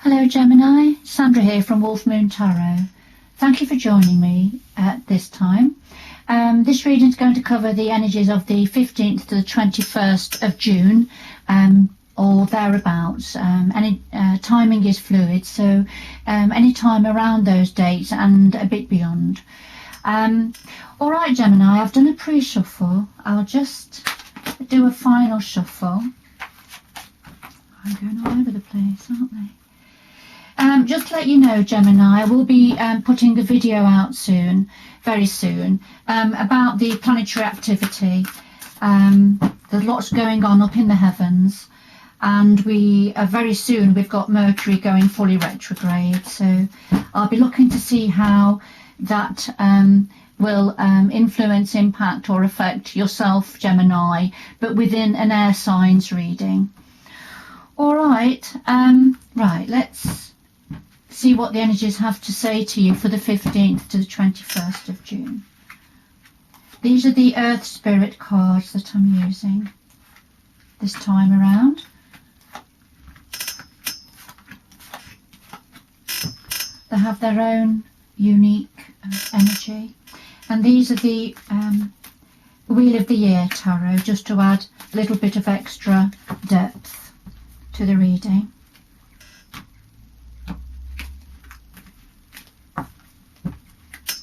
Hello Gemini, Sandra here from Wolf Moon Tarot. Thank you for joining me at this time. This reading is going to cover the energies of the 15th to the 21st of June, or thereabouts. Any timing is fluid, so any time around those dates and a bit beyond. Alright Gemini, I've done a pre-shuffle. I'll just do a final shuffle. I'm going all over the place, aren't they? Just to let you know, Gemini, I will be putting a video out soon, very soon, about the planetary activity. There's lots going on up in the heavens, and we very soon we've got Mercury going fully retrograde. So I'll be looking to see how that will influence, impact, or affect yourself, Gemini, but within an air signs reading. All right, right. Let's see what the energies have to say to you for the 15th to the 21st of June. These are the Earth Spirit cards that I'm using this time around. They have their own unique energy. And these are the Wheel of the Year Tarot, just to add a little bit of extra depth to the reading.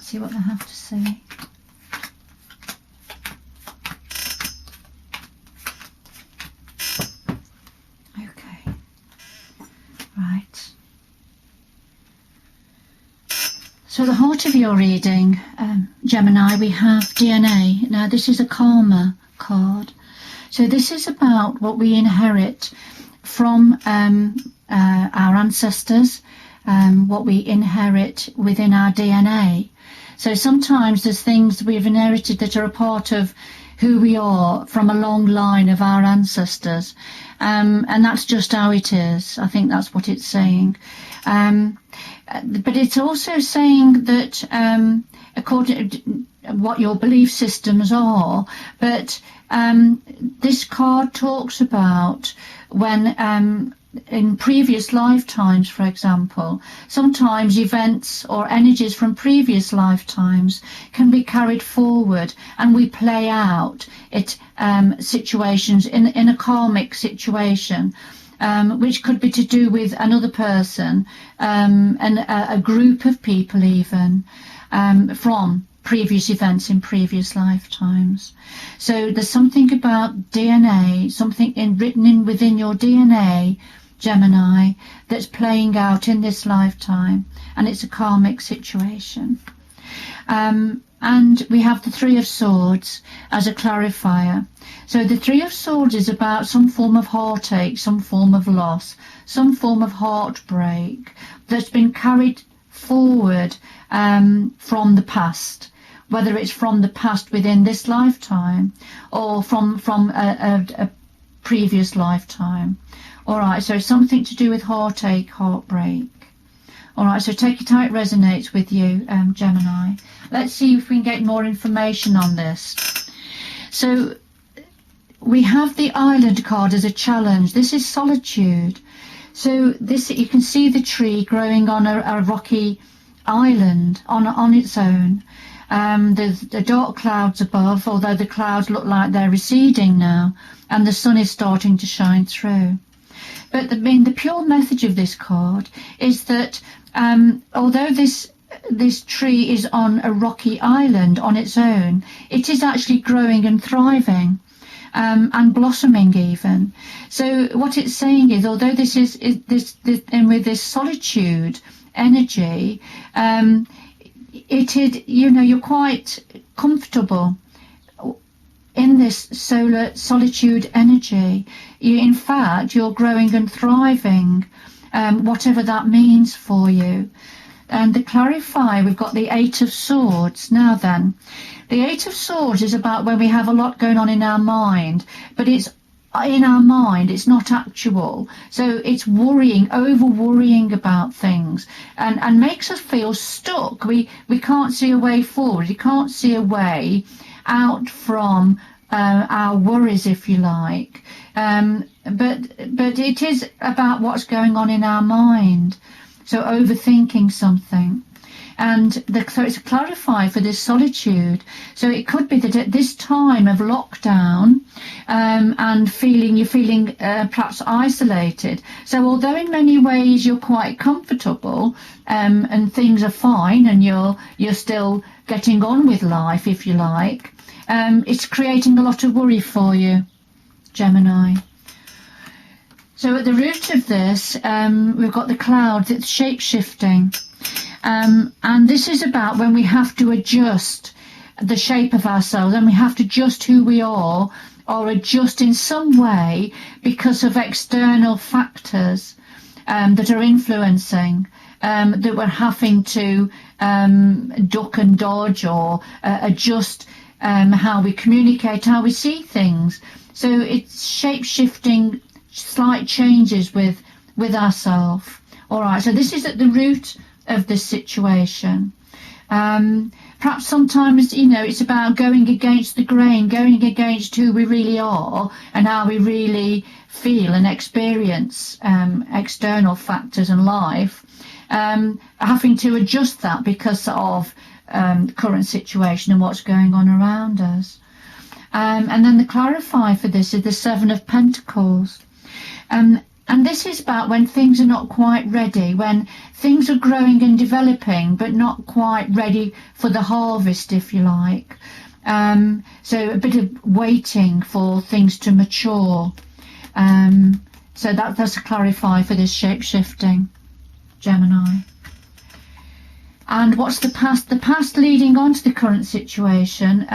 See what they have to say. Okay, right. So the heart of your reading, Gemini, we have DNA. Now this is a karma card. So this is about what we inherit from our ancestors, what we inherit within our DNA. So sometimes there's things we've inherited that are a part of who we are from a long line of our ancestors, and that's just how it is. I think that's what it's saying. But it's also saying that according to what your belief systems are, but this card talks about when in previous lifetimes, for example, sometimes events or energies from previous lifetimes can be carried forward, and we play out it situations in a karmic situation, which could be to do with another person, and a group of people even, from previous events in previous lifetimes. So there's something about DNA, something written within your DNA, Gemini, that's playing out in this lifetime, and it's a karmic situation. And we have the Three of Swords as a clarifier. So the Three of Swords is about some form of heartache, some form of loss, some form of heartbreak that's been carried forward from the past, whether it's from the past within this lifetime or from a previous lifetime. All right, so something to do with heartache, heartbreak. All right, so take it how it resonates with you, Gemini. Let's see if we can get more information on this. So we have the Island card as a challenge. This is solitude. So this, you can see the tree growing on a rocky island on its own. There's the dark clouds above, although the clouds look like they're receding now, and the sun is starting to shine through. But the pure message of this card is that although this tree is on a rocky island on its own, it is actually growing and thriving, and blossoming even. So what it's saying is, although this is and with this solitude energy, you're quite comfortable in this solar solitude energy. In fact, you're growing and thriving, whatever that means for you. And to clarify, we've got the Eight of Swords. Now then, the Eight of Swords is about when we have a lot going on in our mind, but it's in our mind, it's not actual. So it's worrying, over worrying about things, and makes us feel stuck. We can't see a way forward. You can't see a way out from our worries, if you like. But it is about what's going on in our mind. So overthinking something. And so it's a clarifier for this solitude. So it could be that at this time of lockdown, and you're feeling perhaps isolated. So although in many ways you're quite comfortable, and things are fine, and you're still getting on with life, if you like, it's creating a lot of worry for you, Gemini. So at the root of this, we've got the clouds. It's shape-shifting. And this is about when we have to adjust the shape of ourselves, and we have to adjust who we are, or adjust in some way because of external factors that are influencing, that we're having to duck and dodge, or adjust how we communicate, how we see things. So it's shape-shifting, slight changes with ourselves. All right, so this is at the root of this situation. Perhaps sometimes, it's about going against the grain, going against who we really are and how we really feel and experience external factors in life, having to adjust that because of the current situation and what's going on around us. And then the clarifier for this is the Seven of Pentacles. And this is about when things are not quite ready, when things are growing and developing, but not quite ready for the harvest, if you like. So a bit of waiting for things to mature. So that's a clarifier for this shape-shifting, Gemini. And what's the past? The past leading on to the current situation.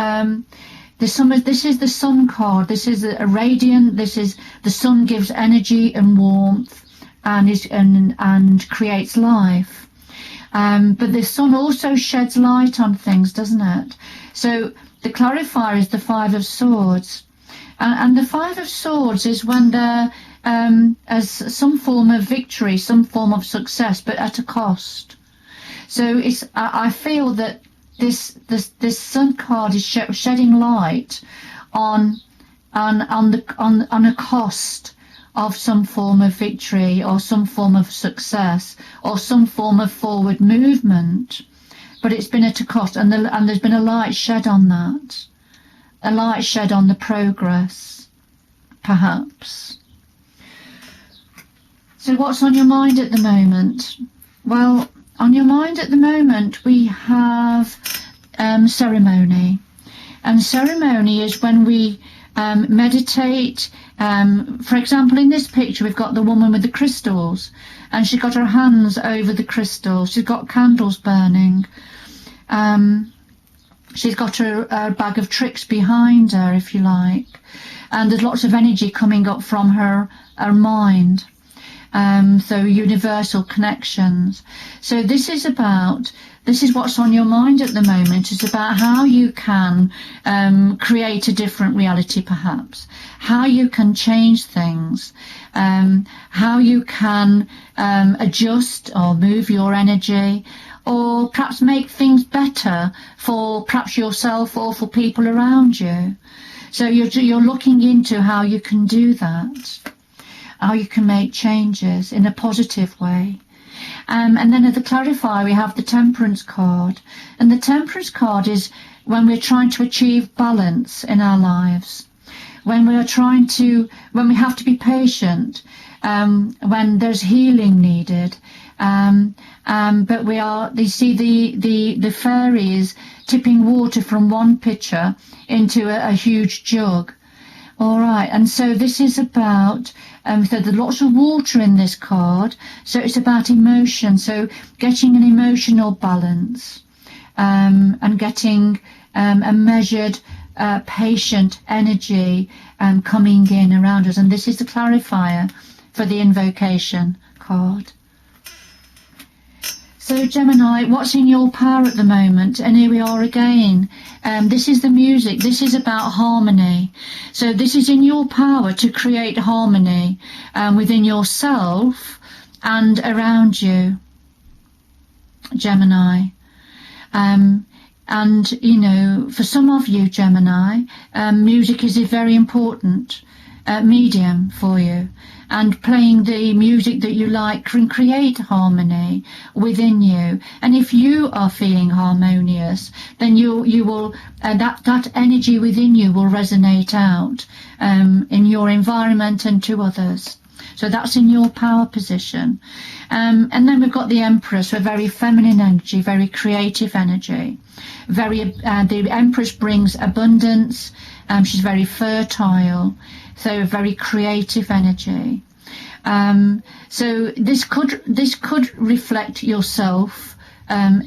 This is the Sun card. This is a radiant. This is the Sun gives energy and warmth, and creates life. But the Sun also sheds light on things, doesn't it? So the clarifier is the Five of Swords, and the Five of Swords is when there as some form of victory, some form of success, but at a cost. So I feel that this Sun card is shedding light on a cost of some form of victory, or some form of success, or some form of forward movement, but it's been at a cost, and there's been a light shed on that, a light shed on the progress, perhaps. So what's on your mind at the moment? Well, on your mind at the moment, we have ceremony. And ceremony is when we meditate. For example, in this picture, we've got the woman with the crystals, and she's got her hands over the crystals. She's got candles burning. She's got her bag of tricks behind her, if you like. And there's lots of energy coming up from her mind. So universal connections. So this is what's on your mind at the moment. It's about how you can create a different reality, perhaps, how you can change things, how you can adjust or move your energy, or perhaps make things better for perhaps yourself or for people around you. So you're looking into how you can do that, how you can make changes in a positive way. And then at the clarifier, we have the Temperance card. And the Temperance card is when we're trying to achieve balance in our lives, when we have to be patient, when there's healing needed. But you see the fairies tipping water from one pitcher into a huge jug. All right, and so this is about, so there's lots of water in this card, so it's about emotion, so getting an emotional balance, and getting a measured, patient energy coming in around us. And this is the clarifier for the invocation card. So Gemini, what's in your power at the moment? And here we are again. This is the music. This is about harmony. So this is in your power to create harmony within yourself and around you, Gemini. And And, you know, for some of you, Gemini, music is a very important medium for you. And playing the music that you like can create harmony within you. And if you are feeling harmonious, then you will that energy within you will resonate out in your environment and to others. So that's in your power position. And then we've got the Empress, a very feminine energy, very creative energy. The Empress brings abundance. She's very fertile, so very creative energy. So this could reflect yourself,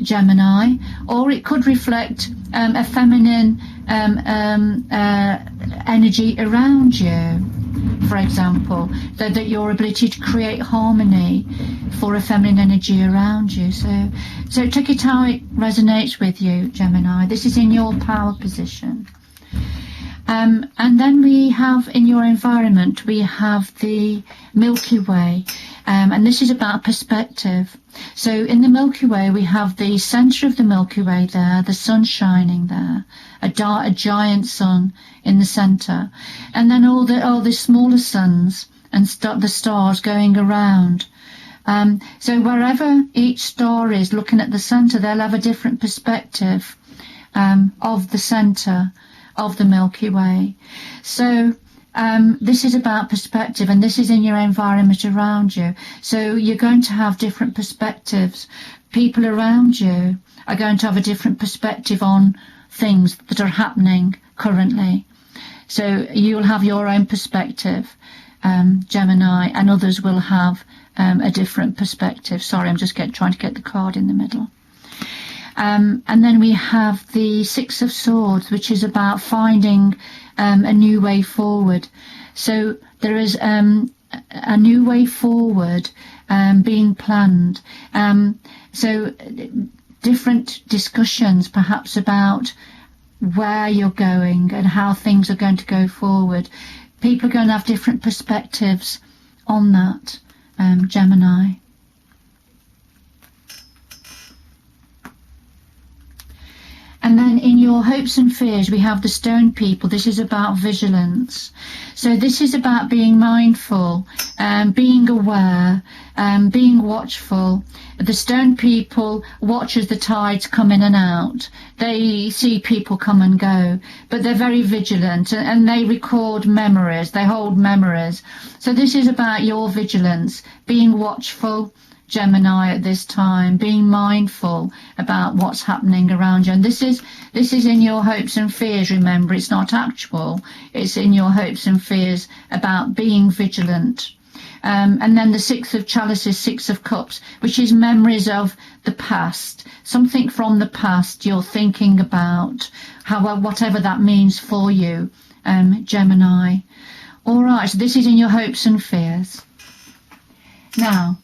Gemini, or it could reflect a feminine energy around you. For example, that your ability to create harmony for a feminine energy around you. So take it how it resonates with you, Gemini. This is in your power position. And then we have in your environment, we have the Milky Way, and this is about perspective. So in the Milky Way, we have the center of the Milky Way there, the sun shining there, a giant sun in the center, and then all the smaller suns and the stars going around. So wherever each star is looking at the center, they'll have a different perspective of the center of the Milky Way. So this is about perspective, and this is in your environment around you. So you're going to have different perspectives. People around you are going to have a different perspective on things that are happening currently. So you'll have your own perspective, Gemini, and others will have a different perspective. Sorry, I'm just trying to get the card in the middle. And then we have the Six of Swords, which is about finding a new way forward. So there is a new way forward being planned. So different discussions perhaps about where you're going and how things are going to go forward. People are going to have different perspectives on that, Gemini. And then in your hopes and fears, we have the Stone People. This is about vigilance. So this is about being mindful, being aware, being watchful. The Stone People watch as the tides come in and out. They see people come and go, but they're very vigilant, and they record memories. They hold memories. So this is about your vigilance, being watchful, Gemini, at this time, being mindful about what's happening around you. And this is in your hopes and fears. Remember, it's not actual. It's in your hopes and fears about being vigilant. And then the Six of Chalices, Six of Cups, which is memories of the past, something from the past you're thinking about, whatever that means for you, Gemini. All right, so this is in your hopes and fears. Now,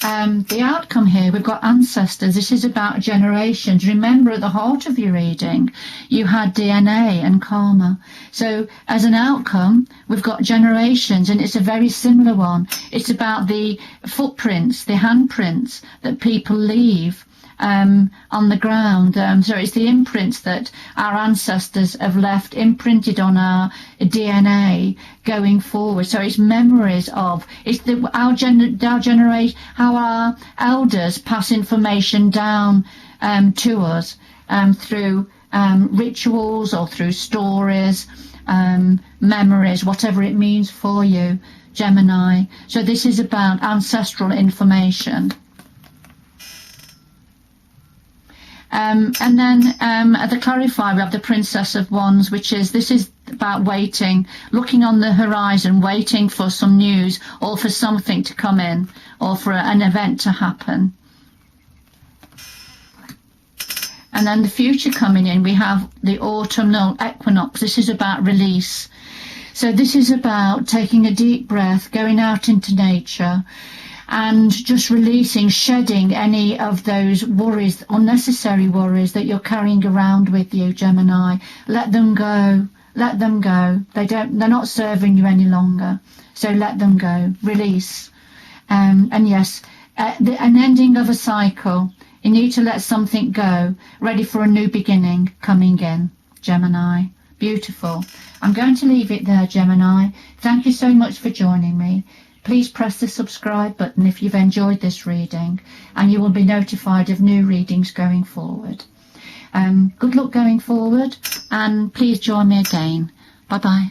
the outcome here, we've got ancestors. This is about generations. Remember, at the heart of your reading, you had DNA and karma. So as an outcome, we've got generations, and it's a very similar one. It's about the footprints, the handprints that people leave on the ground. So it's the imprints that our ancestors have left imprinted on our DNA going forward. So it's memories of, it's our generation, how our elders pass information down to us through rituals or through stories, memories, whatever it means for you, Gemini. So this is about ancestral information. And then at the Clarify, we have the Princess of Wands, this is about waiting, looking on the horizon, waiting for some news or for something to come in or for an event to happen. And then the future coming in, we have the autumnal equinox. This is about release. So this is about taking a deep breath, going out into nature, and just releasing, shedding any of those worries, unnecessary worries that you're carrying around with you, Gemini. Let them go. Let them go. They're not serving you any longer. So let them go. Release. And yes, an ending of a cycle You need to let something go, ready for a new beginning coming in, Gemini. Beautiful. I'm going to leave it there, Gemini. Thank you so much for joining me. Please press the subscribe button if you've enjoyed this reading, and you will be notified of new readings going forward. Good luck going forward, and please join me again. Bye-bye.